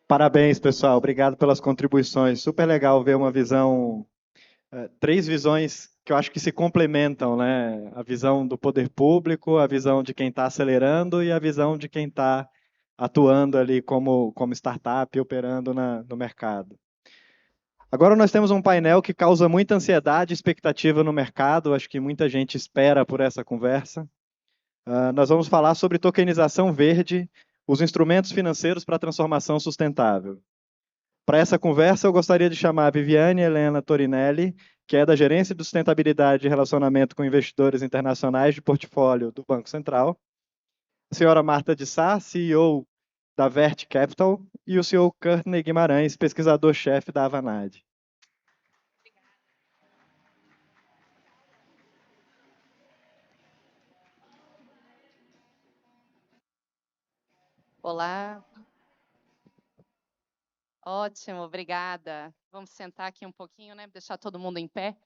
Parabéns, pessoal. Obrigado pelas contribuições. Super legal ver uma visão, três visões que eu acho que se complementam, né? A visão do poder público, a visão de quem está acelerando e a visão de quem está atuando ali como startup, operando no mercado. Agora nós temos um painel que causa muita ansiedade e expectativa no mercado. Acho que muita gente espera por essa conversa. Nós vamos falar sobre tokenização verde, os instrumentos financeiros para a transformação sustentável. Para essa conversa, eu gostaria de chamar a Viviane Helena Torinelli, que é da Gerência de Sustentabilidade e Relacionamento com Investidores Internacionais de Portfólio do Banco Central, a senhora Marta de Sá, CEO da Vert Capital, e o senhor Courtney Guimarães, pesquisador-chefe da Avanade. Olá, ótimo, obrigada. Vamos sentar aqui um pouquinho, né? Deixar todo mundo em pé.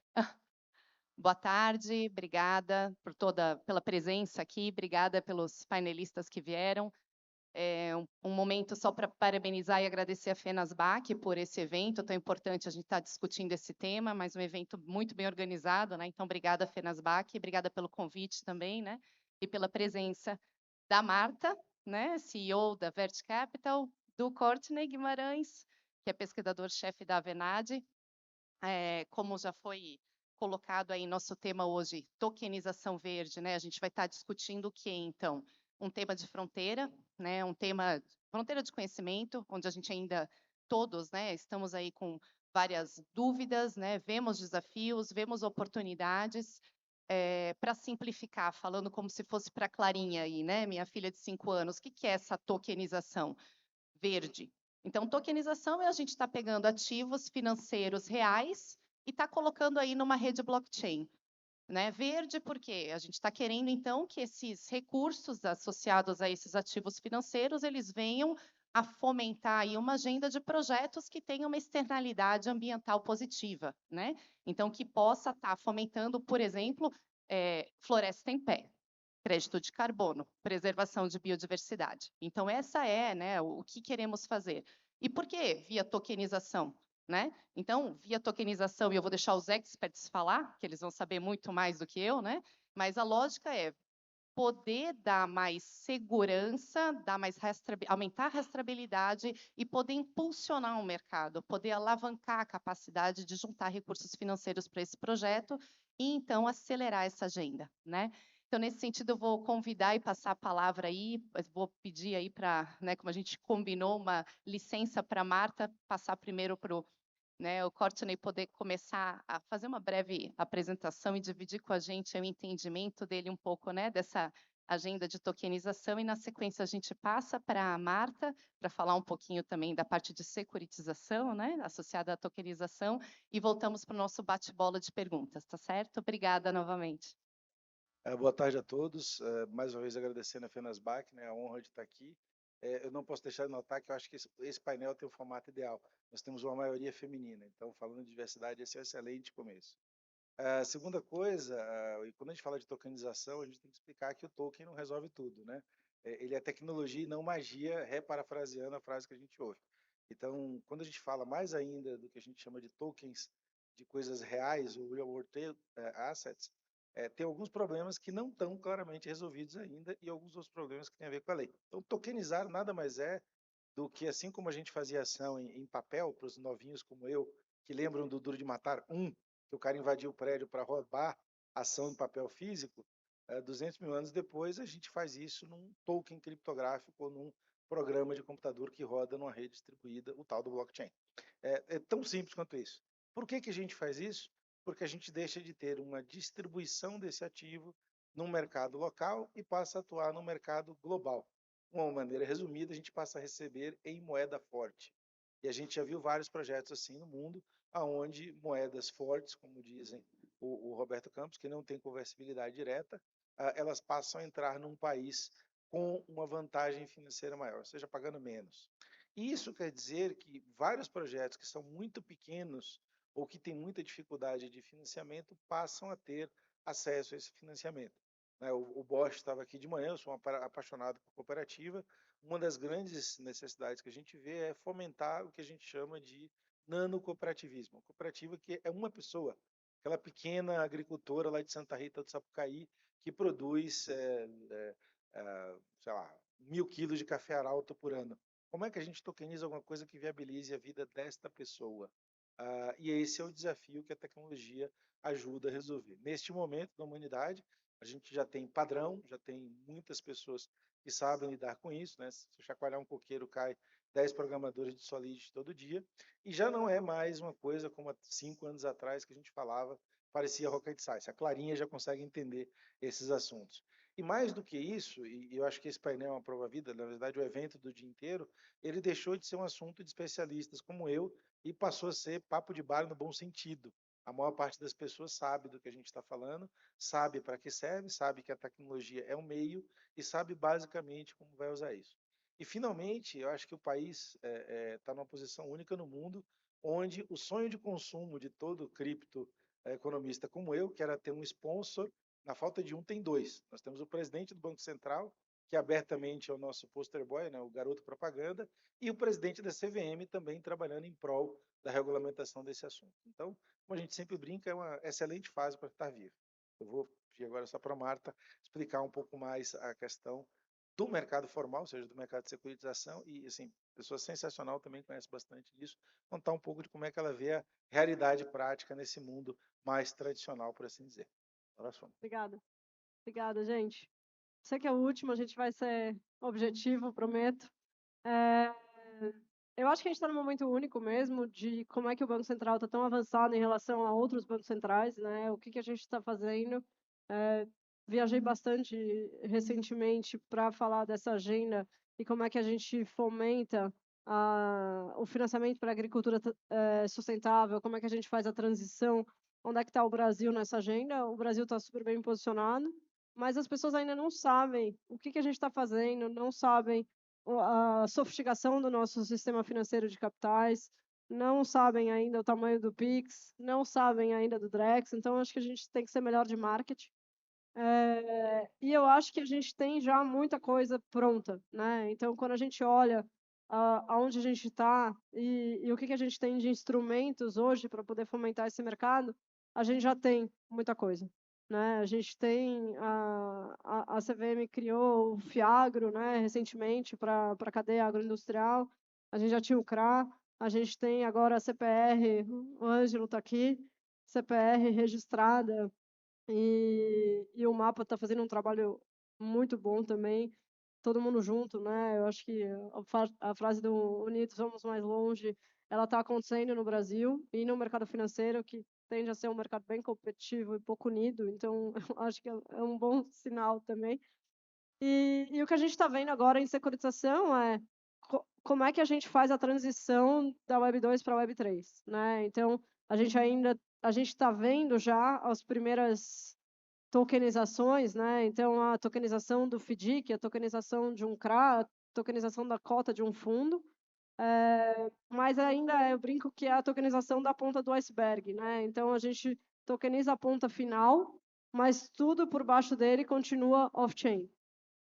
Boa tarde, obrigada pela presença aqui, obrigada pelos painelistas que vieram. É um momento só para parabenizar e agradecer a Fenasbac por esse evento tão importante. A gente está discutindo esse tema, mas um evento muito bem organizado, né? Então, obrigada, Fenasbac, obrigada pelo convite também, né? E pela presença da Marta, né? CEO da Vert Capital, do Courtney Guimarães, que é pesquisador-chefe da Avanade. Como já foi colocado aí nosso tema hoje, tokenização verde, né? A gente vai estar discutindo o que, então? Um tema de fronteira, né? Um tema fronteira de conhecimento, onde a gente ainda todos, né? Estamos aí com várias dúvidas, né? Vemos desafios, vemos oportunidades. Para simplificar, falando como se fosse para Clarinha aí, né? Minha filha de 5 anos, o que é essa tokenização verde? Então, tokenização é a gente estar pegando ativos financeiros reais e está colocando aí numa rede blockchain. Né? Verde, porque a gente está querendo, então, que esses recursos associados a esses ativos financeiros, eles venham a fomentar aí uma agenda de projetos que tenham uma externalidade ambiental positiva, né? Então, que possa estar fomentando, por exemplo, floresta em pé, crédito de carbono, preservação de biodiversidade. Então, essa é, né, o que queremos fazer. E por que via tokenização? Né? Então, via tokenização, e eu vou deixar os experts falar, que eles vão saber muito mais do que eu, né? Mas a lógica é poder dar mais segurança, aumentar a rastreabilidade e poder impulsionar o mercado, poder alavancar a capacidade de juntar recursos financeiros para esse projeto e, então, acelerar essa agenda, né? Então, nesse sentido, eu vou convidar e passar a palavra aí, vou pedir aí para, né, como a gente combinou, uma licença para a Marta, passar primeiro para o Courtney poder começar a fazer uma breve apresentação e dividir com a gente o entendimento dele um pouco, né, dessa agenda de tokenização, e na sequência a gente passa para a Marta, para falar um pouquinho também da parte de securitização, né, associada à tokenização, e voltamos para o nosso bate-bola de perguntas, tá certo? Obrigada novamente. Boa tarde a todos. Mais uma vez agradecendo a Fenasbac, né, a honra de estar aqui. Eu não posso deixar de notar que eu acho que esse painel tem o formato ideal. Nós temos uma maioria feminina, então, falando de diversidade, esse é um excelente começo. A segunda coisa, quando a gente fala de tokenização, a gente tem que explicar que o token não resolve tudo, né? Ele é tecnologia e não magia, reparafraseando a frase que a gente ouve. Então, quando a gente fala mais ainda do que a gente chama de tokens, de coisas reais, ou real world assets, tem alguns problemas que não estão claramente resolvidos ainda e alguns outros problemas que têm a ver com a lei. Então, tokenizar nada mais é do que, assim como a gente fazia ação em papel, para os novinhos como eu, que lembram do Duro de Matar 1, que o cara invadiu o prédio para roubar ação em papel físico, 200 mil anos depois a gente faz isso num token criptográfico ou num programa de computador que roda numa rede distribuída, o tal do blockchain. É tão simples quanto isso. Por que a gente faz isso? Porque a gente deixa de ter uma distribuição desse ativo num mercado local e passa a atuar no mercado global. De uma maneira resumida, a gente passa a receber em moeda forte. E a gente já viu vários projetos assim no mundo, aonde moedas fortes, como dizem o Roberto Campos, que não tem conversibilidade direta, elas passam a entrar num país com uma vantagem financeira maior, ou seja, pagando menos. Isso quer dizer que vários projetos que são muito pequenos ou que têm muita dificuldade de financiamento passam a ter acesso a esse financiamento. né? O Bosch estava aqui de manhã, eu sou apaixonado por cooperativa. Uma das grandes necessidades que a gente vê é fomentar o que a gente chama de nanocooperativismo. Cooperativa que é uma pessoa, aquela pequena agricultora lá de Santa Rita do Sapucaí, que produz, sei lá, 1.000 quilos de café arauto por ano. Como é que a gente tokeniza alguma coisa que viabilize a vida desta pessoa? E esse é o desafio que a tecnologia ajuda a resolver. Neste momento da humanidade, a gente já tem padrão, já tem muitas pessoas que sabem lidar com isso, né? Se chacoalhar um coqueiro, cai 10 programadores de Solid todo dia, e já não é mais uma coisa como há 5 anos atrás que a gente falava, parecia rocket science. A Clarinha já consegue entender esses assuntos. E mais do que isso, e eu acho que esse painel é uma prova-vida, na verdade o evento do dia inteiro, ele deixou de ser um assunto de especialistas como eu e passou a ser papo de bar no bom sentido. A maior parte das pessoas sabe do que a gente está falando, sabe para que serve, sabe que a tecnologia é um meio e sabe basicamente como vai usar isso. E, finalmente, eu acho que o país está numa posição única no mundo, onde o sonho de consumo de todo cripto economista como eu, que era ter um sponsor, na falta de um, tem dois. Nós temos o presidente do Banco Central, que abertamente é o nosso poster boy, né, o garoto propaganda, e o presidente da CVM também trabalhando em prol da regulamentação desse assunto. Então, como a gente sempre brinca, é uma excelente fase para estar vivo. Eu vou pedir agora só para a Marta explicar um pouco mais a questão do mercado formal, ou seja, do mercado de securitização, e, assim, pessoa sensacional, também conhece bastante disso, contar um pouco de como é que ela vê a realidade prática nesse mundo mais tradicional, por assim dizer. Obrigada. Obrigada, gente. Sei que é o último, a gente vai ser objetivo, prometo. Eu acho que a gente está num momento único mesmo de como é que o Banco Central está tão avançado em relação a outros bancos centrais, né? O que que a gente está fazendo. Viajei bastante recentemente para falar dessa agenda e como é que a gente fomenta o financiamento para a agricultura sustentável, como é que a gente faz a transição, onde é que está o Brasil nessa agenda. O Brasil está super bem posicionado, mas as pessoas ainda não sabem o que que a gente está fazendo, não sabem a sofisticação do nosso sistema financeiro de capitais, não sabem ainda o tamanho do Pix, não sabem ainda do Drex, então acho que a gente tem que ser melhor de marketing. E eu acho que a gente tem já muita coisa pronta, né? Então, quando a gente olha aonde a gente está e o que que a gente tem de instrumentos hoje para poder fomentar esse mercado, a gente já tem muita coisa, né? A gente tem a CVM criou o Fiagro, né? Recentemente para a cadeia agroindustrial. A gente já tinha o CRA, a gente tem agora a CPR, o Ângelo está aqui, CPR registrada. E o Mapa está fazendo um trabalho muito bom também, todo mundo junto, né? Eu acho que a frase do Unidos Vamos Mais Longe, ela está acontecendo no Brasil e no mercado financeiro, que tende a ser um mercado bem competitivo e pouco unido, então eu acho que é um bom sinal também. E o que a gente está vendo agora em securitização é como é que a gente faz a transição da Web 2 para a Web 3, né? Então, a gente está vendo já as primeiras tokenizações, né? Então, a tokenização do FDIC, a tokenização de um CRA, a tokenização da cota de um fundo, mas ainda eu brinco que é a tokenização da ponta do iceberg, né? Então, a gente tokeniza a ponta final, mas tudo por baixo dele continua off-chain.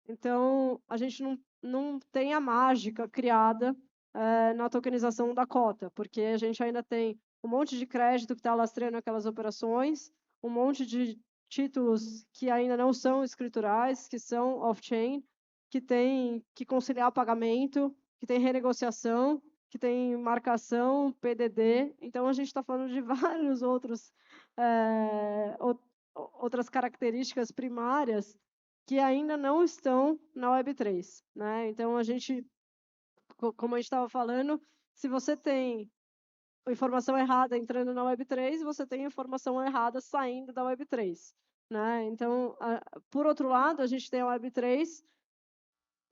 Então, a gente não tem a mágica criada na tokenização da cota, porque a gente ainda tem um monte de crédito que está lastreando aquelas operações, um monte de títulos que ainda não são escriturais, que são off-chain, que tem que conciliar pagamento, que tem renegociação, que tem marcação, PDD. Então, a gente está falando de vários outras características primárias que ainda não estão na Web3, né? Então, a gente, como a gente estava falando, se você tem informação errada entrando na Web3, você tem informação errada saindo da Web3, né? Então, por outro lado, a gente tem a Web3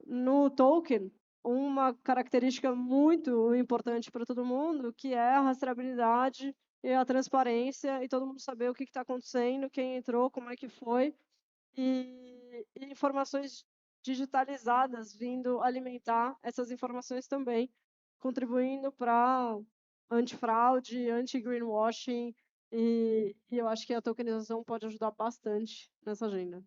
no token, uma característica muito importante para todo mundo, que é a rastreabilidade e a transparência, e todo mundo saber o que está acontecendo, quem entrou, como é que foi, e informações digitalizadas vindo alimentar essas informações também, contribuindo para antifraude, anti-greenwashing, e eu acho que a tokenização pode ajudar bastante nessa agenda.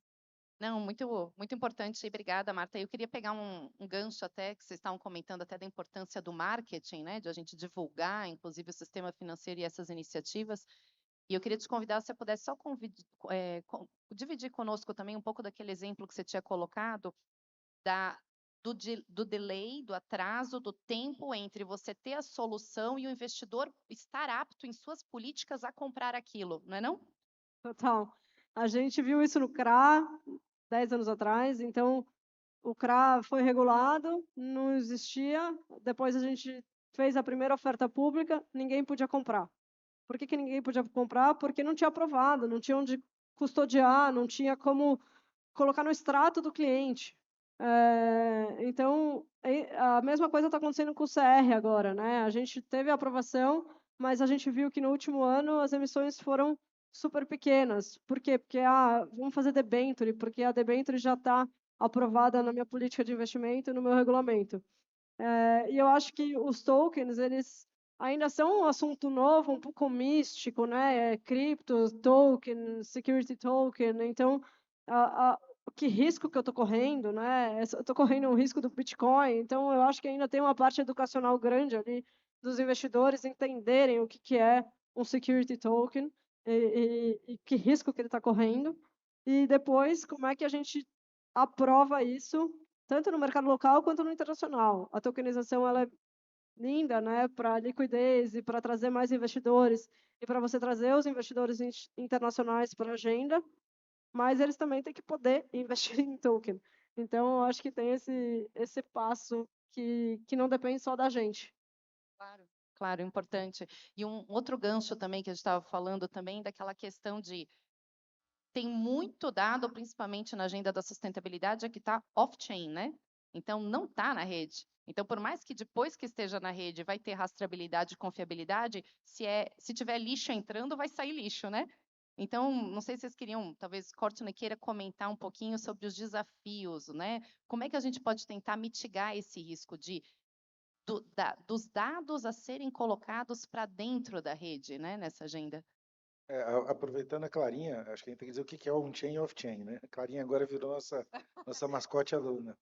Não, muito importante. Obrigada, Marta. Eu queria pegar um gancho até, que vocês estavam comentando até da importância do marketing, né? De a gente divulgar, inclusive, o sistema financeiro e essas iniciativas. E eu queria te convidar, se você pudesse só dividir conosco também um pouco daquele exemplo que você tinha colocado, do delay, do atraso, do tempo entre você ter a solução e o investidor estar apto em suas políticas a comprar aquilo, não é não? Total. A gente viu isso no CRA 10 anos atrás, então o CRA foi regulado, não existia, depois a gente fez a primeira oferta pública, ninguém podia comprar. Por que ninguém podia comprar? Porque não tinha aprovado, não tinha onde custodiar, não tinha como colocar no extrato do cliente. Então, a mesma coisa está acontecendo com o CR agora, né? A gente teve a aprovação, mas a gente viu que no último ano as emissões foram super pequenas. Por quê? Porque vamos fazer debenture, porque a debenture já está aprovada na minha política de investimento e no meu regulamento. E eu acho que os tokens, eles ainda são um assunto novo, um pouco místico, né? Cripto, token, security token. Então, que risco que eu estou correndo, né? Eu estou correndo um risco do Bitcoin. Então, eu acho que ainda tem uma parte educacional grande ali dos investidores entenderem o que é um security token e que risco que ele está correndo. E depois, como é que a gente aprova isso tanto no mercado local quanto no internacional. A tokenização ela é linda, né, para liquidez e para trazer mais investidores e para você trazer os investidores internacionais para a agenda, mas eles também têm que poder investir em token. Então, eu acho que tem esse passo que não depende só da gente. Claro, claro, importante. E um outro gancho também que a gente estava falando também daquela questão de tem muito dado, principalmente na agenda da sustentabilidade, é que está off-chain, né? Então, não está na rede. Então, por mais que depois que esteja na rede vai ter rastreabilidade e confiabilidade, se tiver lixo entrando, vai sair lixo, né? Então, não sei se vocês queriam, talvez Courtney queira comentar um pouquinho sobre os desafios, né? Como é que a gente pode tentar mitigar esse risco dos dados a serem colocados para dentro da rede, né, nessa agenda? Aproveitando a Clarinha, acho que a gente tem que dizer o que é on-chain e off-chain, né? A Clarinha agora virou nossa mascote aluna.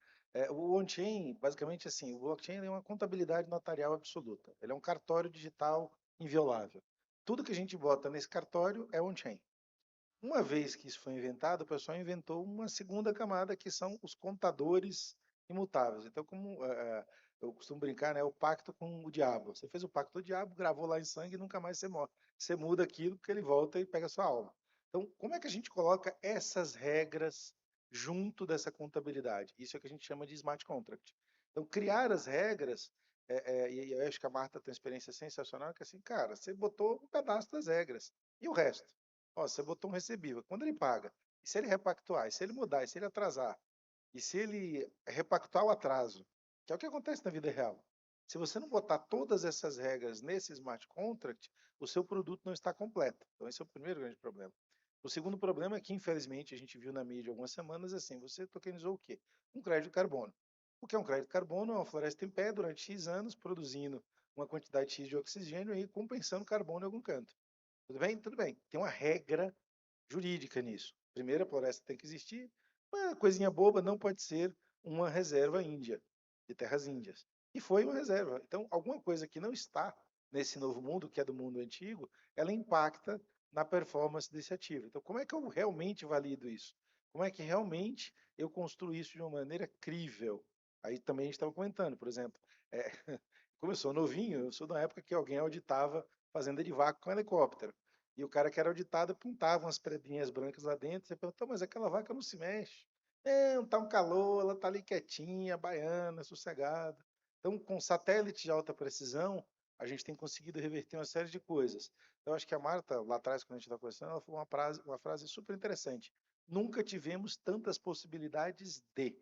O on-chain, basicamente assim, o blockchain é uma contabilidade notarial absoluta. Ele é um cartório digital inviolável. Tudo que a gente bota nesse cartório é on-chain. Uma vez que isso foi inventado, o pessoal inventou uma segunda camada, que são os contadores imutáveis. Então, como eu costumo brincar, né, o pacto com o diabo. Você fez o pacto com o diabo, gravou lá em sangue e nunca mais você morre. Você muda aquilo porque ele volta e pega a sua alma. Então, como é que a gente coloca essas regras junto dessa contabilidade? Isso é o que a gente chama de smart contract. Então, criar as regras, e eu acho que a Marta tem uma experiência sensacional, que assim, cara, você botou um pedaço das regras. E o resto? Ó, você botou um recebível. Quando ele paga, e se ele repactuar, e se ele mudar, e se ele atrasar, e se ele repactuar o atraso, que é o que acontece na vida real. Se você não botar todas essas regras nesse smart contract, o seu produto não está completo. Então, esse é o primeiro grande problema. O segundo problema é que, infelizmente, a gente viu na mídia algumas semanas assim, você tokenizou o quê? Um crédito de carbono. O que é um crédito de carbono? É uma floresta em pé durante X anos, produzindo uma quantidade X de oxigênio e compensando carbono em algum canto. Tudo bem? Tudo bem. Tem uma regra jurídica nisso. Primeiro, a floresta tem que existir. Uma coisinha boba não pode ser uma reserva índia, de terras índias. E foi uma reserva. Então, alguma coisa que não está nesse novo mundo, que é do mundo antigo, ela impacta na performance desse ativo. Então, como é que eu realmente valido isso? Como é que realmente eu construo isso de uma maneira crível? Aí também a gente estava comentando, por exemplo, é, como eu sou novinho, eu sou da época que alguém auditava fazenda de vaca com helicóptero. E o cara que era auditado pintava umas pedrinhas brancas lá dentro. Você perguntou, mas aquela vaca não se mexe. Não tá um calor, ela tá ali quietinha, baiana, sossegada. Então, com satélite de alta precisão, a gente tem conseguido reverter uma série de coisas. Eu acho que a Marta, lá atrás, quando a gente estava conversando, ela falou uma frase super interessante. Nunca tivemos tantas possibilidades de.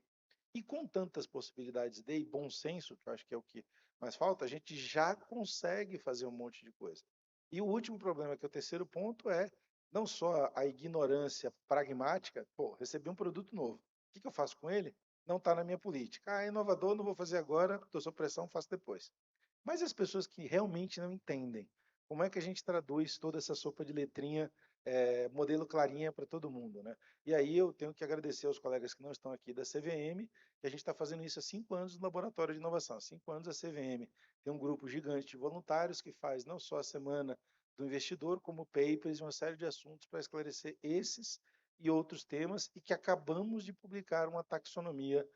E com tantas possibilidades de e bom senso, que eu acho que é o que mais falta, a gente já consegue fazer um monte de coisa. E o último problema, que é o terceiro ponto, é não só a ignorância pragmática, pô, recebi um produto novo, o que eu faço com ele? Não está na minha política. É inovador, não vou fazer agora, estou sob pressão, faço depois. Mas as pessoas que realmente não entendem, como é que a gente traduz toda essa sopa de letrinha modelo Clarinha para todo mundo, né? E aí eu tenho que agradecer aos colegas que não estão aqui da CVM, que a gente está fazendo isso há 5 anos no Laboratório de Inovação. Há 5 anos a CVM tem um grupo gigante de voluntários que faz não só a Semana do Investidor, como papers e uma série de assuntos para esclarecer esses e outros temas, e que acabamos de publicar uma taxonomia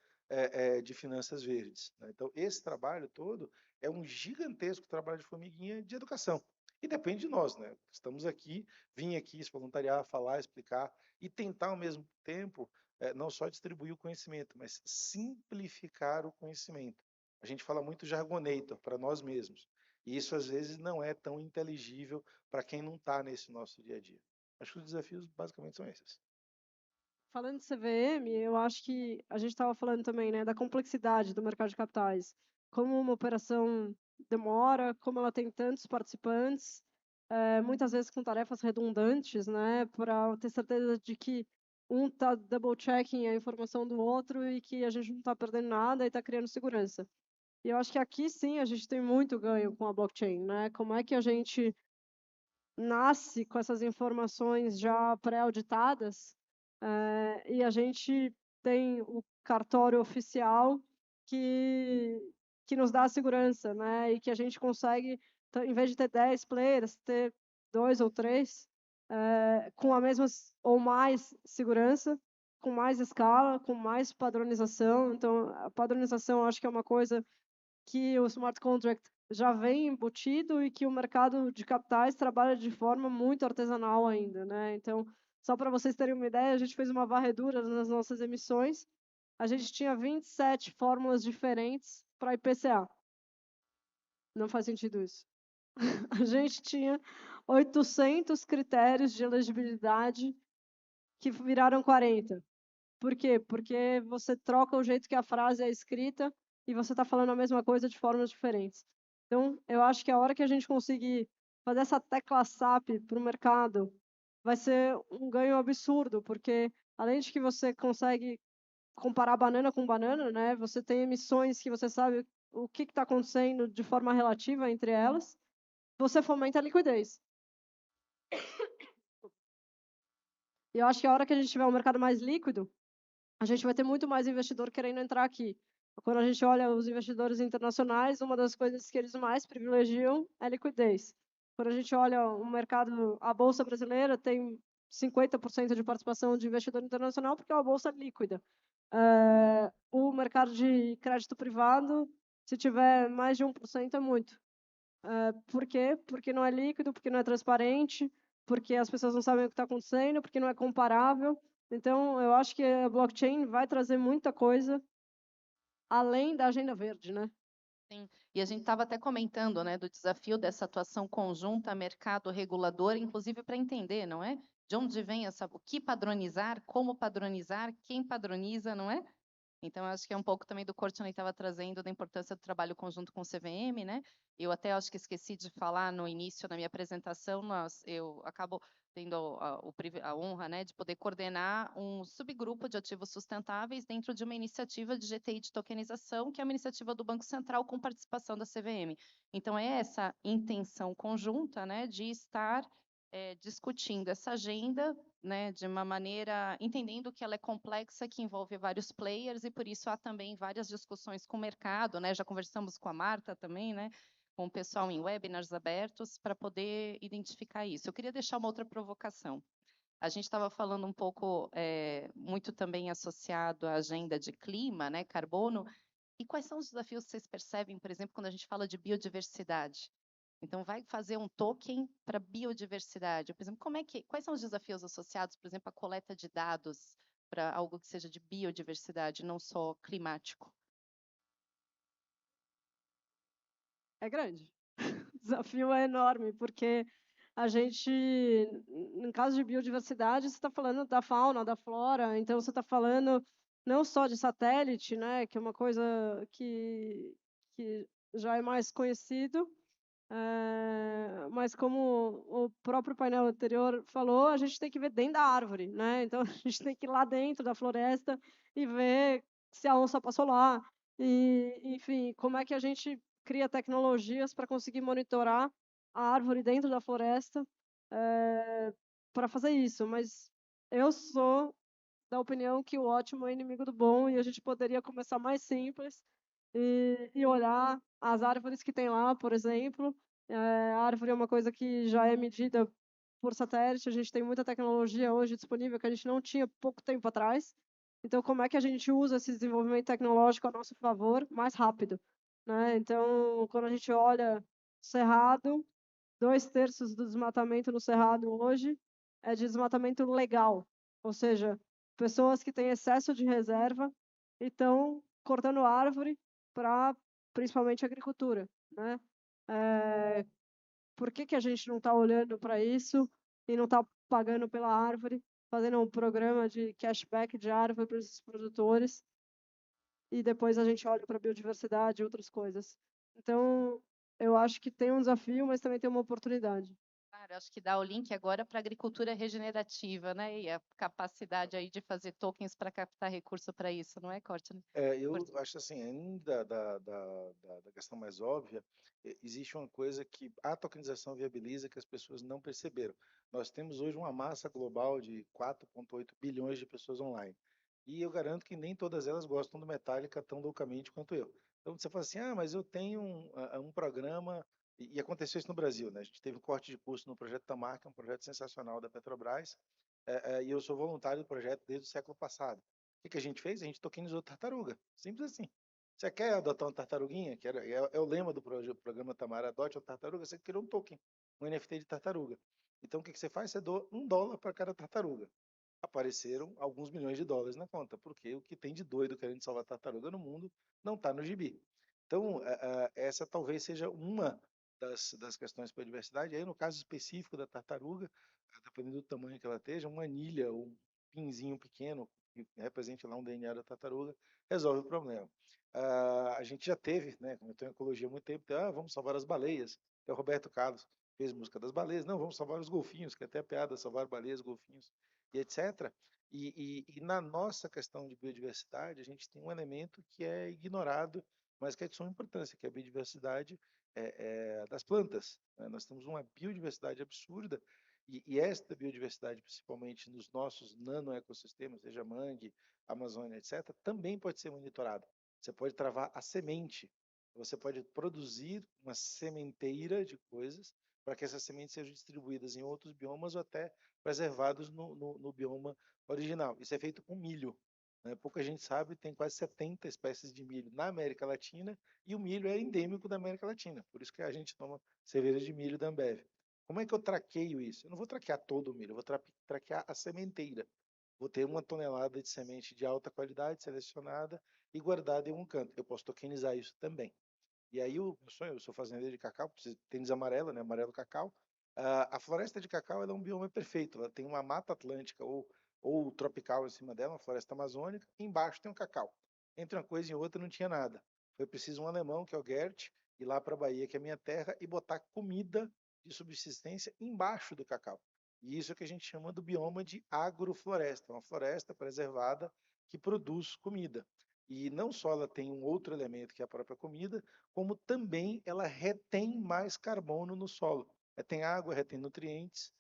de finanças verdes, né? Então, esse trabalho todo é um gigantesco trabalho de formiguinha de educação. E depende de nós, né? Estamos aqui, vim aqui se voluntariar, falar, explicar e tentar ao mesmo tempo não só distribuir o conhecimento, mas simplificar o conhecimento. A gente fala muito jargonator para nós mesmos. E isso às vezes não é tão inteligível para quem não está nesse nosso dia a dia. Acho que os desafios basicamente são esses. Falando de CVM, eu acho que a gente estava falando também, né, da complexidade do mercado de capitais. Como uma operação demora, como ela tem tantos participantes, muitas vezes com tarefas redundantes, né, para ter certeza de que um está double-checking a informação do outro e que a gente não está perdendo nada e está criando segurança. E eu acho que aqui sim a gente tem muito ganho com a blockchain, né? Como é que a gente nasce com essas informações já pré-auditadas, e a gente tem o cartório oficial que, que nos dá a segurança, né? E que a gente consegue, em vez de ter 10 players, ter 2 ou 3, com a mesma ou mais segurança, com mais escala, com mais padronização. Então, a padronização eu acho que é uma coisa que o smart contract já vem embutido e que o mercado de capitais trabalha de forma muito artesanal ainda, né? Então, só para vocês terem uma ideia, a gente fez uma varredura nas nossas emissões. A gente tinha 27 fórmulas diferentes para IPCA. Não faz sentido isso. A gente tinha 800 critérios de elegibilidade que viraram 40. Por quê? Porque você troca o jeito que a frase é escrita e você está falando a mesma coisa de formas diferentes. Então, eu acho que a hora que a gente conseguir fazer essa tecla SAP para o mercado, vai ser um ganho absurdo, porque além de que você consegue comparar banana com banana, né? Você tem emissões que você sabe o que está acontecendo de forma relativa entre elas, você fomenta a liquidez. E eu acho que a hora que a gente tiver um mercado mais líquido, a gente vai ter muito mais investidor querendo entrar aqui. Quando a gente olha os investidores internacionais, uma das coisas que eles mais privilegiam é liquidez. Quando a gente olha o mercado, a bolsa brasileira tem 50% de participação de investidor internacional porque é uma bolsa líquida. O mercado de crédito privado, se tiver mais de 1%, é muito. Por quê? Porque não é líquido, porque não é transparente, porque as pessoas não sabem o que está acontecendo, porque não é comparável. Então, eu acho que a blockchain vai trazer muita coisa além da agenda verde, né? Sim. E a gente estava até comentando, né, do desafio dessa atuação conjunta mercado regulador, inclusive para entender, não é? De onde vem essa, o que padronizar, como padronizar, quem padroniza, não é? Então, acho que é um pouco também do que o Courtney estava trazendo da importância do trabalho conjunto com o CVM, né? Eu até acho que esqueci de falar no início da minha apresentação, eu acabo tendo a honra, né, de poder coordenar um subgrupo de ativos sustentáveis dentro de uma iniciativa de GTI de tokenização, que é uma iniciativa do Banco Central com participação da CVM. Então, é essa intenção conjunta, né, de estar discutindo essa agenda, né, de uma maneira, entendendo que ela é complexa, que envolve vários players, e por isso há também várias discussões com o mercado, né, já conversamos com a Marta também, né, com o pessoal em webinars abertos, para poder identificar isso. Eu queria deixar uma outra provocação. A gente estava falando um pouco, muito também associado à agenda de clima, né, carbono, e quais são os desafios que vocês percebem, por exemplo, quando a gente fala de biodiversidade? Então, vai fazer um token para biodiversidade. Por exemplo, quais são os desafios associados, por exemplo, à coleta de dados para algo que seja de biodiversidade, não só climático? É grande. O desafio é enorme, porque a gente, em caso de biodiversidade, você está falando da fauna, da flora, então você está falando não só de satélite, né, que é uma coisa que já é mais conhecido, mas como o próprio painel anterior falou, a gente tem que ver dentro da árvore, né? Então a gente tem que ir lá dentro da floresta e ver se a onça passou lá. E, enfim, como é que a gente cria tecnologias para conseguir monitorar a árvore dentro da floresta, para fazer isso, mas eu sou da opinião que o ótimo é inimigo do bom e a gente poderia começar mais simples e olhar as árvores que tem lá, por exemplo. A árvore é uma coisa que já é medida por satélite, a gente tem muita tecnologia hoje disponível que a gente não tinha pouco tempo atrás. Então, como é que a gente usa esse desenvolvimento tecnológico a nosso favor mais rápido, né? Então, quando a gente olha Cerrado, 2/3 do desmatamento no Cerrado hoje é desmatamento legal, ou seja, pessoas que têm excesso de reserva e estão cortando árvore para, principalmente, agricultura, né? Por que que a gente não está olhando para isso e não está pagando pela árvore, fazendo um programa de cashback de árvore para esses produtores e depois a gente olha para a biodiversidade e outras coisas? Então, eu acho que tem um desafio, mas também tem uma oportunidade. Claro, acho que dá o link agora para a agricultura regenerativa, né? E a capacidade aí de fazer tokens para captar recurso para isso, não é, Courtney? Eu acho assim, ainda da questão mais óbvia, existe uma coisa que a tokenização viabiliza que as pessoas não perceberam. Nós temos hoje uma massa global de 4,8 bilhões de pessoas online. E eu garanto que nem todas elas gostam do Metallica tão loucamente quanto eu. Então você fala assim, mas eu tenho um programa, e aconteceu isso no Brasil, né? A gente teve um corte de custo no projeto Tamar, que é um projeto sensacional da Petrobras, e eu sou voluntário do projeto desde o século passado. O que a gente fez? A gente tokenizou tartaruga. Simples assim. Você quer adotar uma tartaruguinha? Que é o lema do programa Tamara, adote uma tartaruga. Você criou um token, um NFT de tartaruga. Então, o que você faz? Você doa $1 para cada tartaruga. Apareceram alguns milhões de dólares na conta, porque o que tem de doido querendo salvar tartaruga no mundo não está no gibi. Então, essa talvez seja uma das questões para a diversidade. Aí, no caso específico da tartaruga, dependendo do tamanho que ela esteja, uma anilha ou um pinzinho pequeno que represente lá um DNA da tartaruga, resolve o problema. A gente já teve, né, como eu tenho ecologia há muito tempo, vamos salvar as baleias. Até o Roberto Carlos fez música das baleias. Não, vamos salvar os golfinhos, que até a piada, salvar baleias, golfinhos, e etc. E na nossa questão de biodiversidade, a gente tem um elemento que é ignorado, mas que é de suma importância, que é a biodiversidade das plantas, né? Nós temos uma biodiversidade absurda, e esta biodiversidade, principalmente nos nossos nanoecossistemas, seja mangue, Amazônia, etc., também pode ser monitorada. Você pode travar a semente, você pode produzir uma sementeira de coisas para que essas sementes sejam distribuídas em outros biomas ou até preservados no bioma original. Isso é feito com milho, né? Pouca gente sabe, tem quase 70 espécies de milho na América Latina e o milho é endêmico da América Latina, por isso que a gente toma cerveja de milho da Ambev. Como é que eu traqueio isso? Eu não vou traquear todo o milho, eu vou traquear a sementeira. Vou ter 1 tonelada de semente de alta qualidade selecionada e guardada em um canto. Eu posso tokenizar isso também. E aí o meu sonho, eu sou fazendeiro de cacau, tênis amarelo, né, amarelo cacau. A floresta de cacau ela é um bioma perfeito. Ela tem uma mata atlântica ou tropical em cima dela, uma floresta amazônica. E embaixo tem um cacau. Entre uma coisa e outra não tinha nada. Foi preciso um alemão, que é o Gert, ir lá para a Bahia, que é a minha terra, e botar comida de subsistência embaixo do cacau. E isso é o que a gente chama do bioma de agrofloresta, uma floresta preservada que produz comida. E não só ela tem um outro elemento que é a própria comida, como também ela retém mais carbono no solo. Retém água, retém nutrientes,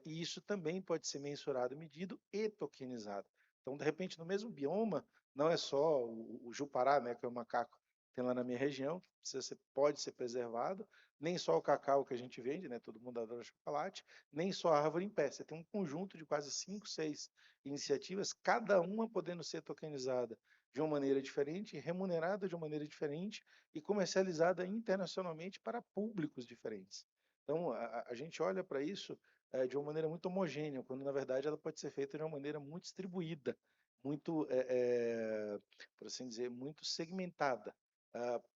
e isso também pode ser mensurado, medido e tokenizado. Então, de repente, no mesmo bioma, não é só o jupará, né, que é o macaco que tem lá na minha região, que pode ser preservado, nem só o cacau que a gente vende, né, todo mundo adora chocolate, nem só a árvore em pé. Você tem um conjunto de quase 5, 6 iniciativas, cada uma podendo ser tokenizada de uma maneira diferente, remunerada de uma maneira diferente e comercializada internacionalmente para públicos diferentes. Então, a gente olha para isso de uma maneira muito homogênea, quando na verdade ela pode ser feita de uma maneira muito distribuída, muito, por assim dizer, muito segmentada.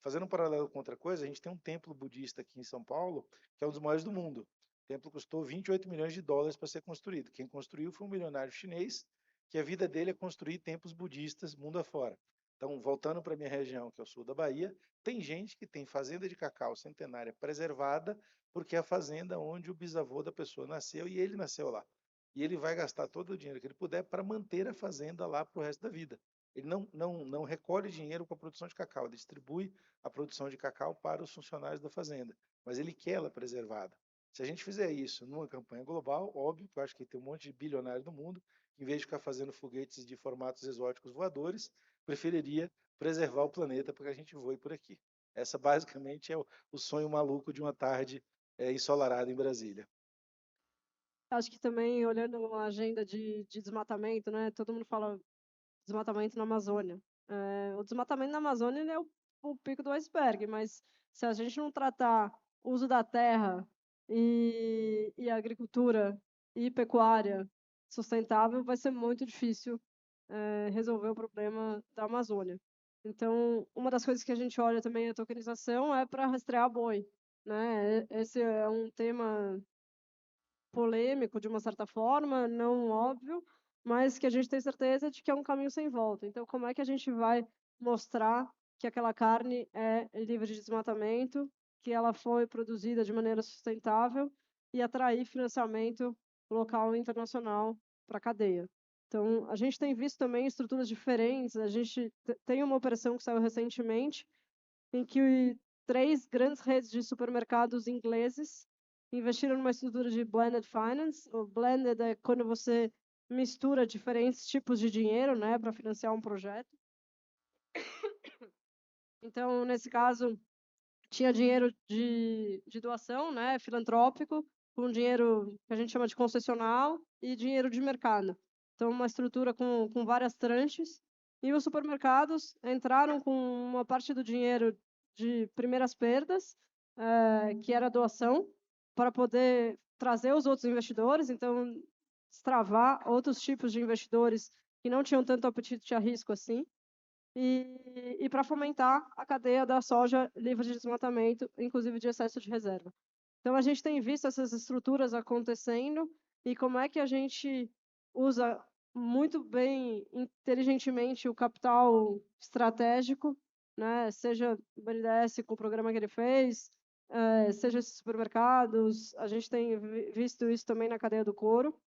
Fazendo um paralelo com outra coisa, a gente tem um templo budista aqui em São Paulo, que é um dos maiores do mundo. O templo custou 28 milhões de dólares para ser construído. Quem construiu foi um milionário chinês, que a vida dele é construir templos budistas mundo afora. Então, voltando para a minha região, que é o sul da Bahia, tem gente que tem fazenda de cacau centenária preservada, porque é a fazenda onde o bisavô da pessoa nasceu e ele nasceu lá. E ele vai gastar todo o dinheiro que ele puder para manter a fazenda lá para o resto da vida. Ele não recolhe dinheiro com a produção de cacau, ele distribui a produção de cacau para os funcionários da fazenda, mas ele quer ela preservada. Se a gente fizer isso numa campanha global, óbvio que eu acho que tem um monte de bilionário no mundo, que, em vez de ficar fazendo foguetes de formatos exóticos voadores, preferiria preservar o planeta para que a gente voe por aqui. Essa, basicamente, é o sonho maluco de uma tarde ensolarada em Brasília. Acho que também, olhando a agenda de desmatamento, né? Todo mundo fala desmatamento na Amazônia. O desmatamento na Amazônia ele é o pico do iceberg, mas se a gente não tratar o uso da terra e a agricultura e pecuária sustentável, vai ser muito difícil resolver o problema da Amazônia. Então, uma das coisas que a gente olha também a tokenização é para rastrear boi, né? Esse é um tema polêmico de uma certa forma, não óbvio, mas que a gente tem certeza de que é um caminho sem volta. Então, como é que a gente vai mostrar que aquela carne é livre de desmatamento, que ela foi produzida de maneira sustentável e atrair financiamento local e internacional para a cadeia? Então, a gente tem visto também estruturas diferentes. A gente tem uma operação que saiu recentemente, em que 3 grandes redes de supermercados ingleses investiram numa estrutura de blended finance. O blended é quando você mistura diferentes tipos de dinheiro, né, para financiar um projeto. Então, nesse caso, tinha dinheiro de doação, né, filantrópico, com dinheiro que a gente chama de concessional e dinheiro de mercado. Então, uma estrutura com várias tranches. E os supermercados entraram com uma parte do dinheiro de primeiras perdas, que era doação, para poder trazer os outros investidores, então destravar outros tipos de investidores que não tinham tanto apetite a risco assim, e para fomentar a cadeia da soja livre de desmatamento, inclusive de excesso de reserva. Então, a gente tem visto essas estruturas acontecendo e como é que a gente usa muito bem, inteligentemente, o capital estratégico, né? Seja o BNDES com o programa que ele fez, seja esses supermercados, a gente tem visto isso também na cadeia do couro.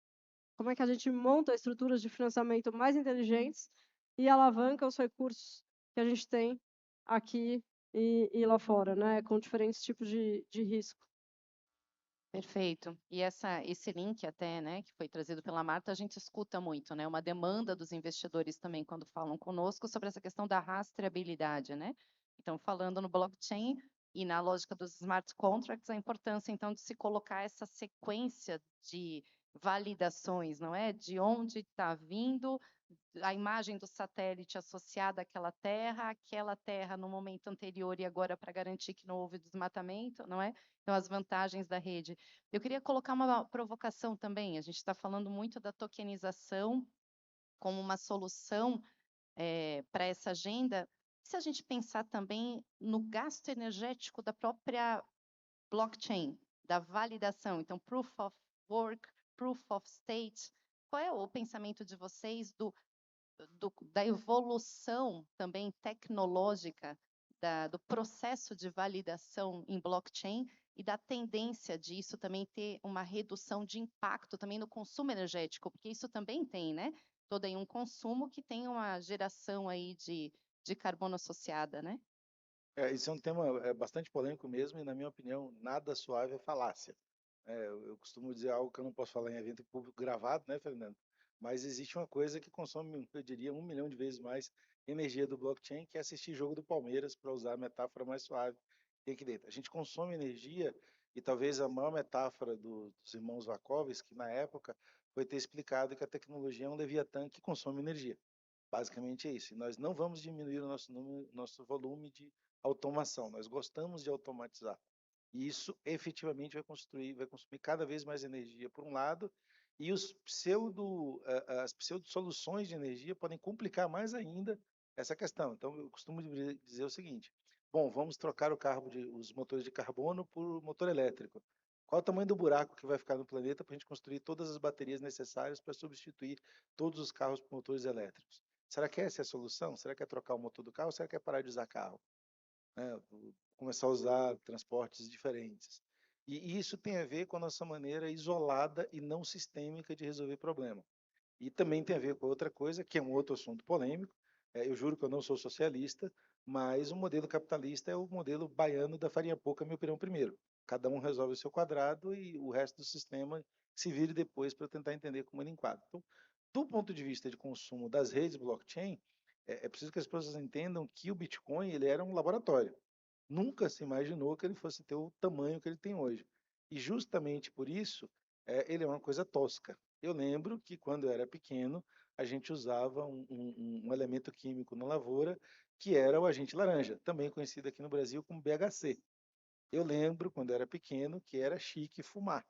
Como é que a gente monta estruturas de financiamento mais inteligentes e alavanca os recursos que a gente tem aqui e lá fora, né? Com diferentes tipos de risco. Perfeito. E esse link até, né, que foi trazido pela Marta, a gente escuta muito, né, uma demanda dos investidores também quando falam conosco sobre essa questão da rastreabilidade, né? Então, falando no blockchain e na lógica dos smart contracts, a importância, então, de se colocar essa sequência de validações, não é? De onde está vindo a imagem do satélite associada àquela terra no momento anterior e agora para garantir que não houve desmatamento, não é? Então, as vantagens da rede. Eu queria colocar uma provocação também. A gente está falando muito da tokenização como uma solução para essa agenda. Se a gente pensar também no gasto energético da própria blockchain, da validação, então, proof of work, proof of state, qual é o pensamento de vocês da evolução também tecnológica do processo de validação em blockchain e da tendência disso também ter uma redução de impacto também no consumo energético, porque isso também tem, né? Todo aí um consumo que tem uma geração aí de carbono associada, né? Isso é um tema bastante polêmico mesmo e, na minha opinião, nada suave é falácia. Eu costumo dizer algo que eu não posso falar em evento público gravado, né, Fernando? Mas existe uma coisa que consome, eu diria, 1 milhão de vezes mais energia do blockchain, que é assistir jogo do Palmeiras, para usar a metáfora mais suave que tem aqui dentro. A gente consome energia e talvez a maior metáfora dos irmãos Wachowski, na época, foi ter explicado que a tecnologia é um leviatã que consome energia. Basicamente é isso. E nós não vamos diminuir o nosso volume de automação. Nós gostamos de automatizar. E isso efetivamente vai consumir cada vez mais energia, por um lado, e as pseudo-soluções de energia podem complicar mais ainda essa questão. Então, eu costumo dizer o seguinte: bom, vamos trocar os motores de carbono por motor elétrico. Qual o tamanho do buraco que vai ficar no planeta para a gente construir todas as baterias necessárias para substituir todos os carros por motores elétricos? Será que essa é a solução? Será que é trocar o motor do carro ou será que é parar de usar carro? Começar a usar transportes diferentes. E isso tem a ver com a nossa maneira isolada e não sistêmica de resolver problema. E também tem a ver com outra coisa, que é um outro assunto polêmico. Eu juro que eu não sou socialista, mas o modelo capitalista é o modelo baiano da farinha pouca, minha opinião, primeiro. Cada um resolve o seu quadrado e o resto do sistema se vire depois para tentar entender como ele enquadra. Então, do ponto de vista de consumo das redes blockchain, é preciso que as pessoas entendam que o Bitcoin ele era um laboratório. Nunca se imaginou que ele fosse ter o tamanho que ele tem hoje. E justamente por isso, ele é uma coisa tosca. Eu lembro que quando eu era pequeno, a gente usava um elemento químico na lavoura que era o agente laranja, também conhecido aqui no Brasil como BHC. Eu lembro, quando eu era pequeno, que era chique fumar.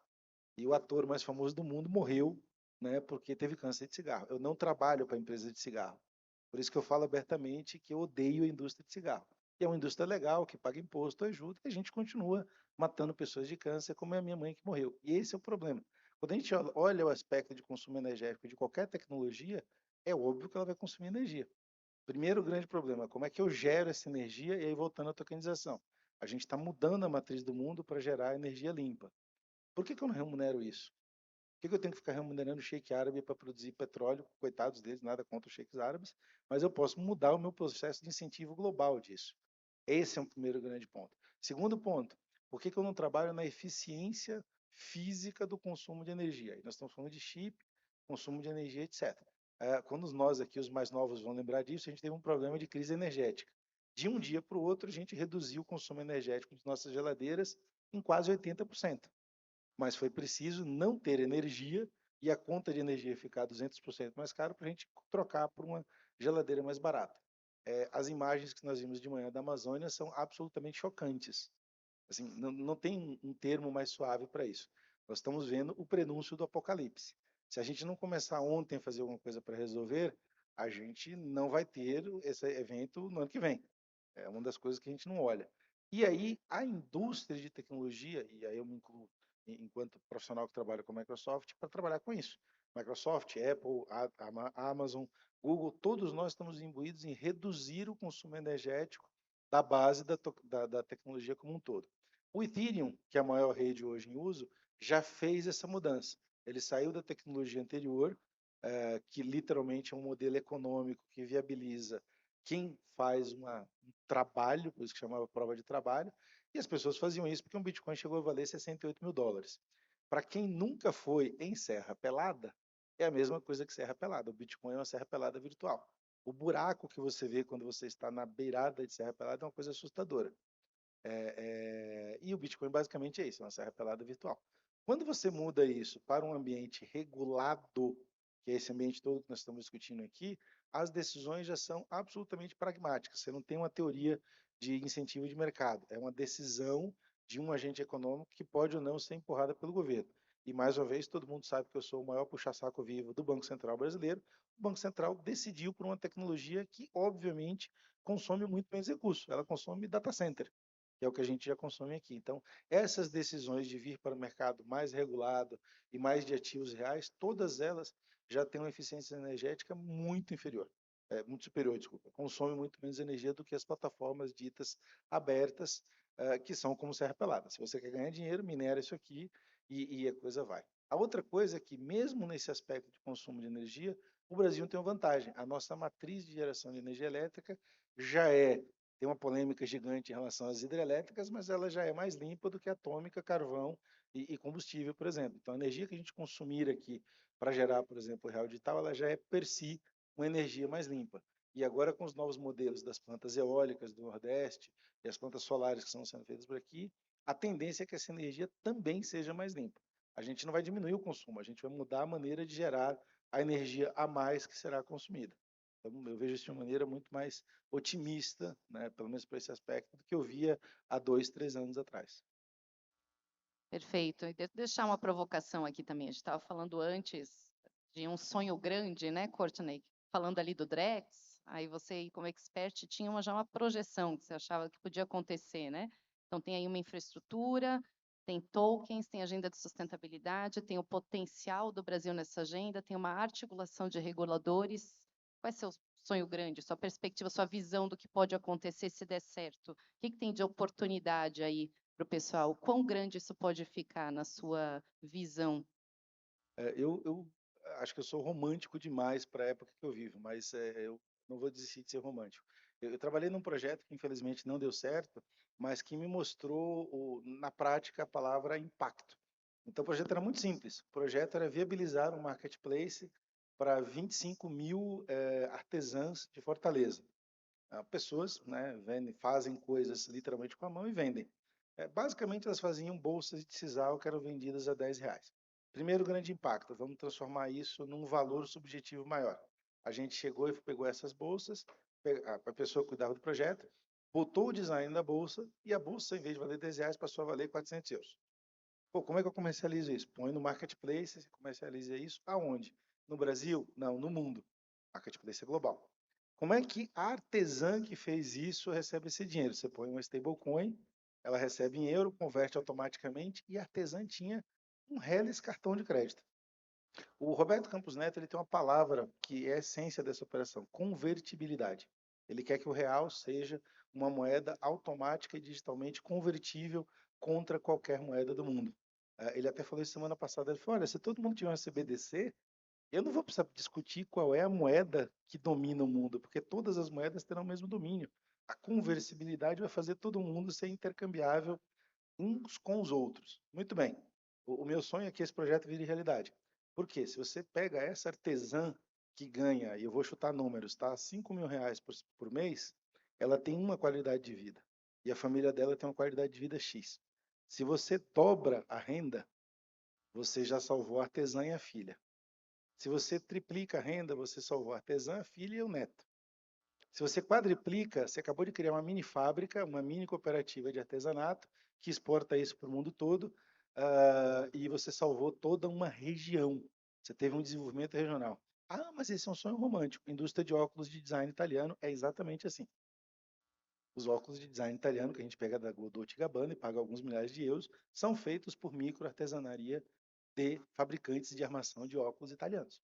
E o ator mais famoso do mundo morreu, né, porque teve câncer de cigarro. Eu não trabalho para a empresa de cigarro. Por isso que eu falo abertamente que eu odeio a indústria de cigarro. E é uma indústria legal, que paga imposto, ajuda, e a gente continua matando pessoas de câncer, como é a minha mãe que morreu. E esse é o problema. Quando a gente olha o aspecto de consumo energético de qualquer tecnologia, é óbvio que ela vai consumir energia. Primeiro grande problema, como é que eu gero essa energia? E aí, voltando à tokenização. A gente está mudando a matriz do mundo para gerar energia limpa. Por que eu não remunero isso? Por que eu tenho que ficar remunerando o sheik árabe para produzir petróleo? Coitados deles, nada contra os sheiks árabes, mas eu posso mudar o meu processo de incentivo global disso. Esse é um primeiro grande ponto. Segundo ponto, por que eu não trabalho na eficiência física do consumo de energia? E nós estamos falando de chip, consumo de energia, etc. Quando nós aqui, os mais novos, vão lembrar disso, a gente teve um problema de crise energética. De um dia para o outro, a gente reduziu o consumo energético de nossas geladeiras em quase 80%. Mas foi preciso não ter energia e a conta de energia ficar 200% mais cara para a gente trocar por uma geladeira mais barata. As imagens que nós vimos de manhã da Amazônia são absolutamente chocantes. Assim, não tem um termo mais suave para isso. Nós estamos vendo o prenúncio do apocalipse. Se a gente não começar ontem a fazer alguma coisa para resolver, a gente não vai ter esse evento no ano que vem. É uma das coisas que a gente não olha. E aí, a indústria de tecnologia, e aí eu me incluo enquanto profissional que trabalha com a Microsoft, para trabalhar com isso. Microsoft, Apple, Amazon, Google, todos nós estamos imbuídos em reduzir o consumo energético da base da tecnologia como um todo. O Ethereum, que é a maior rede hoje em uso, já fez essa mudança. Ele saiu da tecnologia anterior, que literalmente é um modelo econômico que viabiliza quem faz um trabalho, por isso que chamava prova de trabalho, e as pessoas faziam isso porque um Bitcoin chegou a valer 68 mil dólares. Para quem nunca foi em Serra Pelada, é a mesma coisa que Serra Pelada. O Bitcoin é uma Serra Pelada virtual. O buraco que você vê quando você está na beirada de Serra Pelada é uma coisa assustadora. E o Bitcoin basicamente é isso, é uma Serra Pelada virtual. Quando você muda isso para um ambiente regulado, que é esse ambiente todo que nós estamos discutindo aqui, as decisões já são absolutamente pragmáticas. Você não tem uma teoria de incentivo de mercado, é uma decisão de um agente econômico que pode ou não ser empurrada pelo governo. E mais uma vez, todo mundo sabe que eu sou o maior puxa-saco vivo do Banco Central brasileiro. O Banco Central decidiu por uma tecnologia que, obviamente, consome muito menos recursos. Ela consome data center, que é o que a gente já consome aqui. Então, essas decisões de vir para o mercado mais regulado e mais de ativos reais, todas elas já têm uma eficiência energética muito inferior, muito superior, desculpa. Consome muito menos energia do que as plataformas ditas abertas, que são como Serra Pelada. Se você quer ganhar dinheiro, minera isso aqui e a coisa vai. A outra coisa é que, mesmo nesse aspecto de consumo de energia, o Brasil tem uma vantagem. A nossa matriz de geração de energia elétrica já tem uma polêmica gigante em relação às hidrelétricas, mas ela já é mais limpa do que atômica, carvão e combustível, por exemplo. Então, a energia que a gente consumir aqui para gerar, por exemplo, o real digital, ela já é, per si, uma energia mais limpa. E agora, com os novos modelos das plantas eólicas do Nordeste e as plantas solares que estão sendo feitas por aqui, a tendência é que essa energia também seja mais limpa. A gente não vai diminuir o consumo, a gente vai mudar a maneira de gerar a energia a mais que será consumida. Então, eu vejo isso de uma maneira muito mais otimista, né, pelo menos para esse aspecto, do que eu via há 2, 3 anos atrás. Perfeito. E deixar uma provocação aqui também. A gente estava falando antes de um sonho grande, né, Courtney? Falando ali do Drex, aí você, como expert, tinha já uma projeção que você achava que podia acontecer, né? Então, tem aí uma infraestrutura, tem tokens, tem agenda de sustentabilidade, tem o potencial do Brasil nessa agenda, tem uma articulação de reguladores. Qual é seu sonho grande, sua perspectiva, sua visão do que pode acontecer se der certo? O que tem de oportunidade aí para o pessoal? Quão grande isso pode ficar na sua visão? Eu acho que eu sou romântico demais para a época que eu vivo, mas eu não vou desistir de ser romântico. Eu trabalhei num projeto que infelizmente não deu certo, mas que me mostrou na prática a palavra impacto. Então o projeto era muito simples. O projeto era viabilizar um marketplace para 25 mil artesãs de Fortaleza. Pessoas, né, fazem coisas literalmente com a mão e vendem. Basicamente elas faziam bolsas de sisal que eram vendidas a R$10. Primeiro grande impacto, vamos transformar isso num valor subjetivo maior. A gente chegou e pegou essas bolsas, a pessoa que cuidava do projeto, botou o design na bolsa e a bolsa, em vez de valer R$10, passou a valer €400. Pô, como é que eu comercializo isso? Põe no marketplace, você comercializa isso aonde? No Brasil? Não, no mundo. Marketplace é global. Como é que a artesã que fez isso recebe esse dinheiro? Você põe uma stablecoin, ela recebe em euro, converte automaticamente e a artesã tinha um reles cartão de crédito. O Roberto Campos Neto ele tem uma palavra que é a essência dessa operação, convertibilidade. Ele quer que o real seja uma moeda automática e digitalmente convertível contra qualquer moeda do mundo. Ele até falou isso semana passada, ele falou, olha, se todo mundo tiver uma CBDC, eu não vou precisar discutir qual é a moeda que domina o mundo, porque todas as moedas terão o mesmo domínio. A conversibilidade vai fazer todo mundo ser intercambiável uns com os outros. Muito bem. O meu sonho é que esse projeto vire realidade. Por quê? Se você pega essa artesã que ganha, e eu vou chutar números, tá? R$5.000 por mês, ela tem uma qualidade de vida. E a família dela tem uma qualidade de vida X. Se você dobra a renda, você já salvou a artesã e a filha. Se você triplica a renda, você salvou a artesã, a filha e o neto. Se você quadriplica, você acabou de criar uma mini fábrica, uma mini cooperativa de artesanato, que exporta isso para o mundo todo, e você salvou toda uma região. Você teve um desenvolvimento regional. Ah, mas esse é um sonho romântico. Indústria de óculos de design italiano é exatamente assim. Os óculos de design italiano, que a gente pega da Dolce & Gabbana e paga alguns milhares de euros, são feitos por micro-artesanaria de fabricantes de armação de óculos italianos.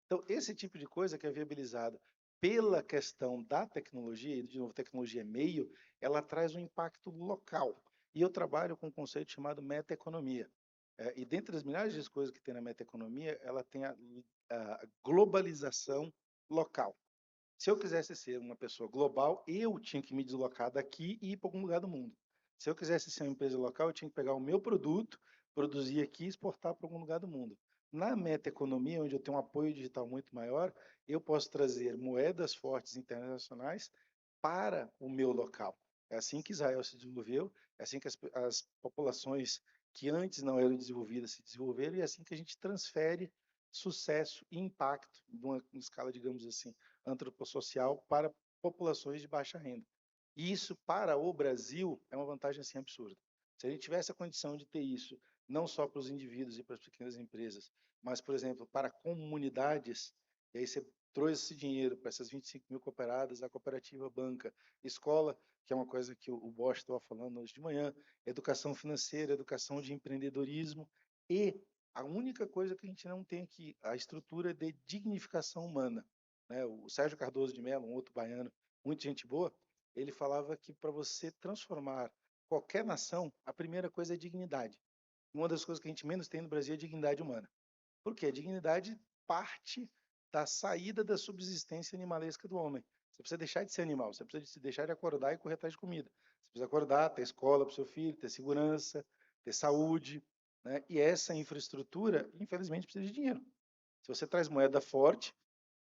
Então, esse tipo de coisa que é viabilizado pela questão da tecnologia, e de novo, tecnologia é meio, ela traz um impacto local. E eu trabalho com um conceito chamado metaeconomia. E dentre as milhares de coisas que tem na metaeconomia, ela tem a globalização local. Se eu quisesse ser uma pessoa global, eu tinha que me deslocar daqui e ir para algum lugar do mundo. Se eu quisesse ser uma empresa local, eu tinha que pegar o meu produto, produzir aqui e exportar para algum lugar do mundo. Na metaeconomia, onde eu tenho um apoio digital muito maior, eu posso trazer moedas fortes internacionais para o meu local. É assim que Israel se desenvolveu, é assim que as populações que antes não eram desenvolvidas se desenvolveram, e é assim que a gente transfere sucesso e impacto numa escala, digamos assim, antropossocial para populações de baixa renda. E isso, para o Brasil, é uma vantagem assim absurda. Se a gente tivesse a condição de ter isso, não só para os indivíduos e para as pequenas empresas, mas, por exemplo, para comunidades, e aí você trouxe esse dinheiro para essas 25 mil cooperadas, a cooperativa banca, escola, que é uma coisa que o Bosch estava falando hoje de manhã, educação financeira, educação de empreendedorismo, e a única coisa que a gente não tem aqui, a estrutura de dignificação humana. Né? O Sérgio Cardoso de Mello, um outro baiano, muita gente boa, ele falava que para você transformar qualquer nação, a primeira coisa é dignidade. Uma das coisas que a gente menos tem no Brasil é dignidade humana. Por quê? A dignidade parte da saída da subsistência animalesca do homem. Você precisa deixar de ser animal, você precisa deixar de acordar e correr atrás de comida. Você precisa acordar, ter escola para o seu filho, ter segurança, ter saúde, né? E essa infraestrutura, infelizmente, precisa de dinheiro. Se você traz moeda forte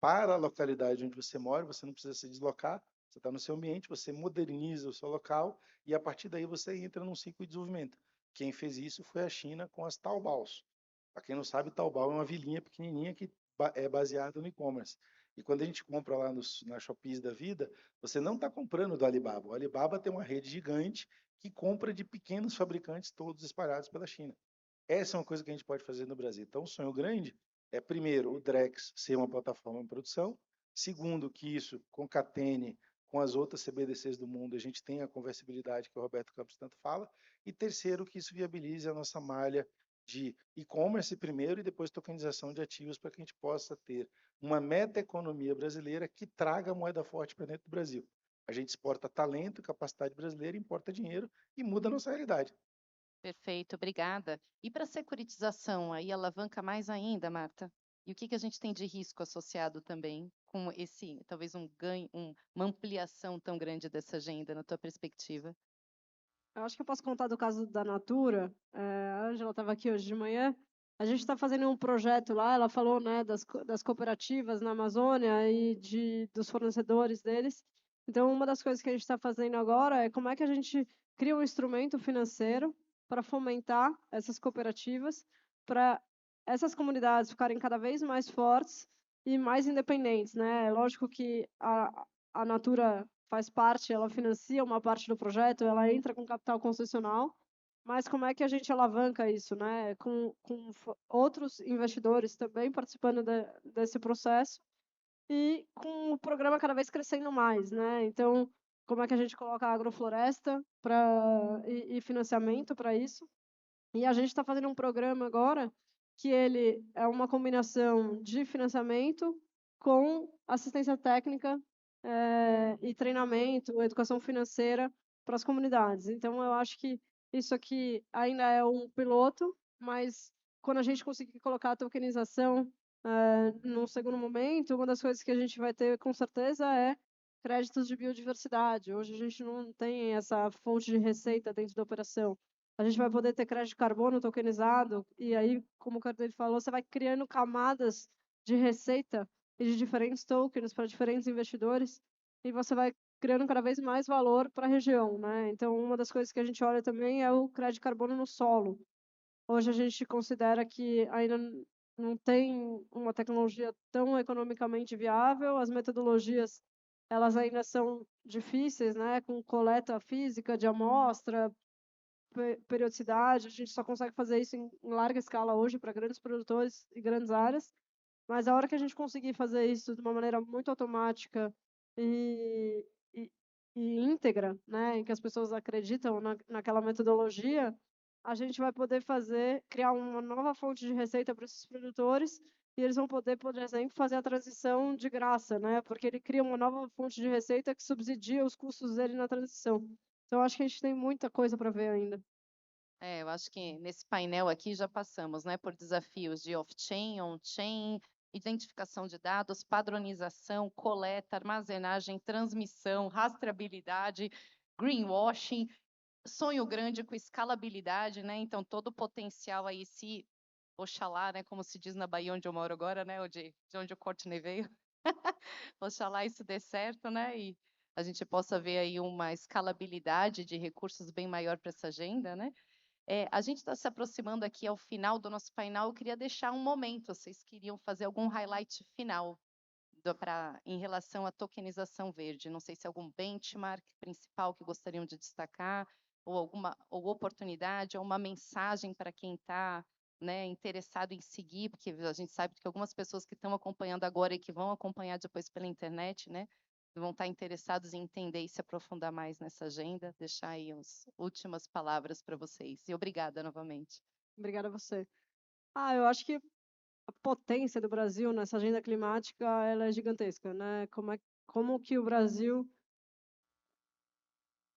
para a localidade onde você mora, você não precisa se deslocar, você está no seu ambiente, você moderniza o seu local e a partir daí você entra num ciclo de desenvolvimento. Quem fez isso foi a China com as Taobaos. Para quem não sabe, Taobao é uma vilinha pequenininha que é baseada no e-commerce. E quando a gente compra lá na Shopee da vida, você não está comprando do Alibaba. O Alibaba tem uma rede gigante que compra de pequenos fabricantes todos espalhados pela China. Essa é uma coisa que a gente pode fazer no Brasil. Então, o sonho grande é, primeiro, o Drex ser uma plataforma de produção. Segundo, que isso concatene com as outras CBDCs do mundo, a gente tenha a conversibilidade que o Roberto Campos tanto fala. E terceiro, que isso viabilize a nossa malha de e-commerce primeiro e depois tokenização de ativos para que a gente possa ter uma meta-economia brasileira que traga moeda forte para dentro do Brasil. A gente exporta talento, capacidade brasileira, importa dinheiro e muda a nossa realidade. Perfeito, obrigada. E para a securitização, aí alavanca mais ainda, Marta? E o que a gente tem de risco associado também com esse, talvez um ganho, uma ampliação tão grande dessa agenda, na tua perspectiva? Eu acho que eu posso contar do caso da Natura. A Ângela estava aqui hoje de manhã. A gente está fazendo um projeto lá, ela falou, né, das cooperativas na Amazônia e dos fornecedores deles. Então, uma das coisas que a gente está fazendo agora é como é que a gente cria um instrumento financeiro para fomentar essas cooperativas, para essas comunidades ficarem cada vez mais fortes e mais independentes, né? É lógico que a Natura faz parte, ela financia uma parte do projeto, ela entra com capital concessional, mas como é que a gente alavanca isso, né? Com outros investidores também participando desse processo e com o programa cada vez crescendo mais, né? Então, como é que a gente coloca a agrofloresta e financiamento para isso? E a gente está fazendo um programa agora que ele é uma combinação de financiamento com assistência técnica e treinamento, educação financeira para as comunidades. Então, eu acho que isso aqui ainda é um piloto, mas quando a gente conseguir colocar a tokenização num segundo momento, uma das coisas que a gente vai ter com certeza é créditos de biodiversidade. Hoje a gente não tem essa fonte de receita dentro da operação. A gente vai poder ter crédito de carbono tokenizado, e aí, como o Cardelli falou, você vai criando camadas de receita e de diferentes tokens para diferentes investidores, e você vai criando cada vez mais valor para a região, né? Então, uma das coisas que a gente olha também é o crédito de carbono no solo. Hoje a gente considera que ainda não tem uma tecnologia tão economicamente viável, as metodologias elas ainda são difíceis, né? Com coleta física de amostra, periodicidade, a gente só consegue fazer isso em larga escala hoje para grandes produtores e grandes áreas, mas a hora que a gente conseguir fazer isso de uma maneira muito automática e, e, e íntegra, né, em que as pessoas acreditam naquela metodologia, a gente vai poder criar uma nova fonte de receita para esses produtores e eles vão poder, por exemplo, fazer a transição de graça, né, porque ele cria uma nova fonte de receita que subsidia os custos dele na transição. Então, acho que a gente tem muita coisa para ver ainda. Eu acho que nesse painel aqui já passamos, né, por desafios de off-chain, on-chain, identificação de dados, padronização, coleta, armazenagem, transmissão, rastreabilidade, greenwashing, sonho grande com escalabilidade, né? Então todo o potencial aí, se oxalá, né, como se diz na Bahia onde eu moro agora, né, de onde o Courtney veio, oxalá isso dê certo, né? E a gente possa ver aí uma escalabilidade de recursos bem maior para essa agenda, né? A gente está se aproximando aqui ao final do nosso painel. Eu queria deixar um momento. Vocês queriam fazer algum highlight final em relação à tokenização verde? Não sei se algum benchmark principal que gostariam de destacar, ou alguma oportunidade, ou uma mensagem para quem está, né, interessado em seguir, porque a gente sabe que algumas pessoas que estão acompanhando agora e que vão acompanhar depois pela internet, né, vão estar interessados em entender e se aprofundar mais nessa agenda. Deixar aí as últimas palavras para vocês. E obrigada novamente. Obrigada a você. Eu acho que a potência do Brasil nessa agenda climática ela é gigantesca, né? Como que o Brasil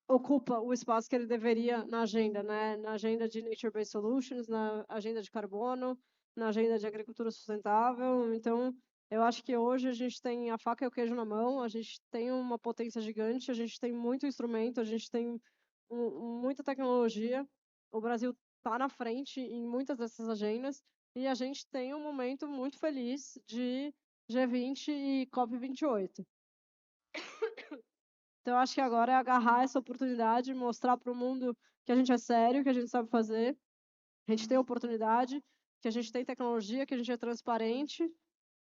ocupa o espaço que ele deveria na agenda, né? Na agenda de Nature-Based Solutions, na agenda de carbono, na agenda de agricultura sustentável. Então, eu acho que hoje a gente tem a faca e o queijo na mão, a gente tem uma potência gigante, a gente tem muito instrumento, a gente tem muita tecnologia. O Brasil está na frente em muitas dessas agendas e a gente tem um momento muito feliz de G20 e COP28. Então, acho que agora é agarrar essa oportunidade, mostrar para o mundo que a gente é sério, que a gente sabe fazer, a gente tem oportunidade, que a gente tem tecnologia, que a gente é transparente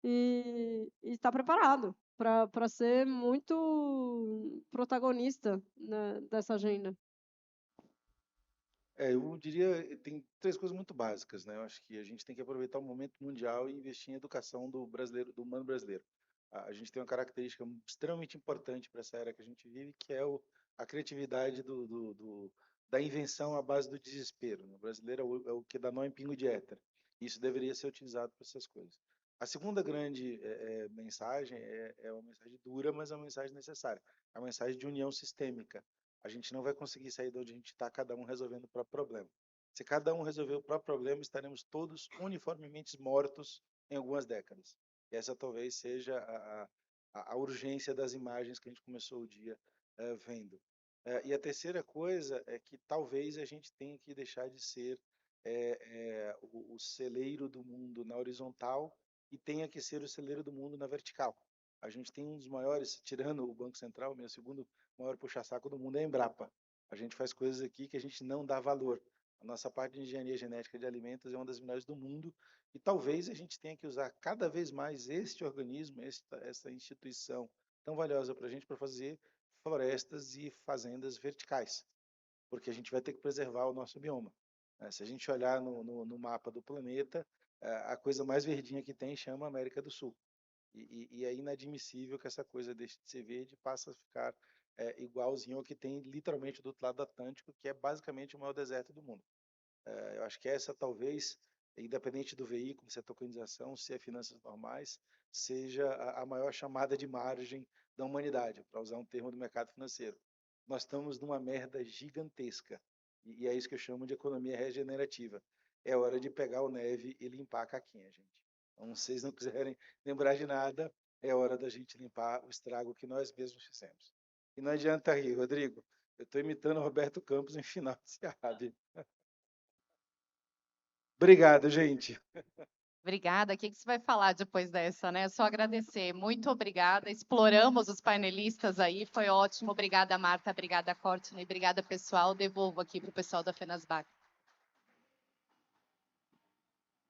e está preparado para ser muito protagonista, né, dessa agenda. Eu diria, tem três coisas muito básicas, né? Eu acho que a gente tem que aproveitar o momento mundial e investir em educação do brasileiro, do humano brasileiro. A gente tem uma característica extremamente importante para essa era que a gente vive, que é a criatividade da invenção à base do desespero, né? O brasileiro é o que dá nó em pingo de éter. Isso deveria ser utilizado para essas coisas. A segunda grande mensagem é uma mensagem dura, mas é uma mensagem necessária. É uma mensagem de união sistêmica. A gente não vai conseguir sair de onde a gente está, cada um resolvendo o próprio problema. Se cada um resolver o próprio problema, estaremos todos uniformemente mortos em algumas décadas. E essa talvez seja a urgência das imagens que a gente começou o dia vendo. E a terceira coisa é que talvez a gente tenha que deixar de ser o celeiro do mundo na horizontal e tenha que ser o celeiro do mundo na vertical. A gente tem um dos maiores, tirando o Banco Central, o meu segundo maior puxa-saco do mundo é a Embrapa. A gente faz coisas aqui que a gente não dá valor. A nossa parte de engenharia genética de alimentos é uma das melhores do mundo e talvez a gente tenha que usar cada vez mais este organismo, essa instituição tão valiosa para a gente, para fazer florestas e fazendas verticais, porque a gente vai ter que preservar o nosso bioma. Se a gente olhar no mapa do planeta, a coisa mais verdinha que tem chama América do Sul. E é inadmissível que essa coisa deixe de ser verde e passe a ficar igualzinho ao que tem literalmente do outro lado do Atlântico, que é basicamente o maior deserto do mundo. Eu acho que essa talvez, independente do veículo, se é tokenização, se é finanças normais, seja a maior chamada de margem da humanidade, para usar um termo do mercado financeiro. Nós estamos numa merda gigantesca, e é isso que eu chamo de economia regenerativa. É hora de pegar o neve e limpar a caquinha, gente. Então, se vocês não quiserem lembrar de nada, é hora da gente limpar o estrago que nós mesmos fizemos. E não adianta rir, Rodrigo. Eu estou imitando o Roberto Campos em final de SEAD. Obrigado, gente. Obrigada. O que você vai falar depois dessa, né? Só agradecer. Muito obrigada. Exploramos os painelistas aí, foi ótimo. Obrigada, Marta. Obrigada, Courtney. Obrigada, pessoal. Devolvo aqui para o pessoal da Fenasbac.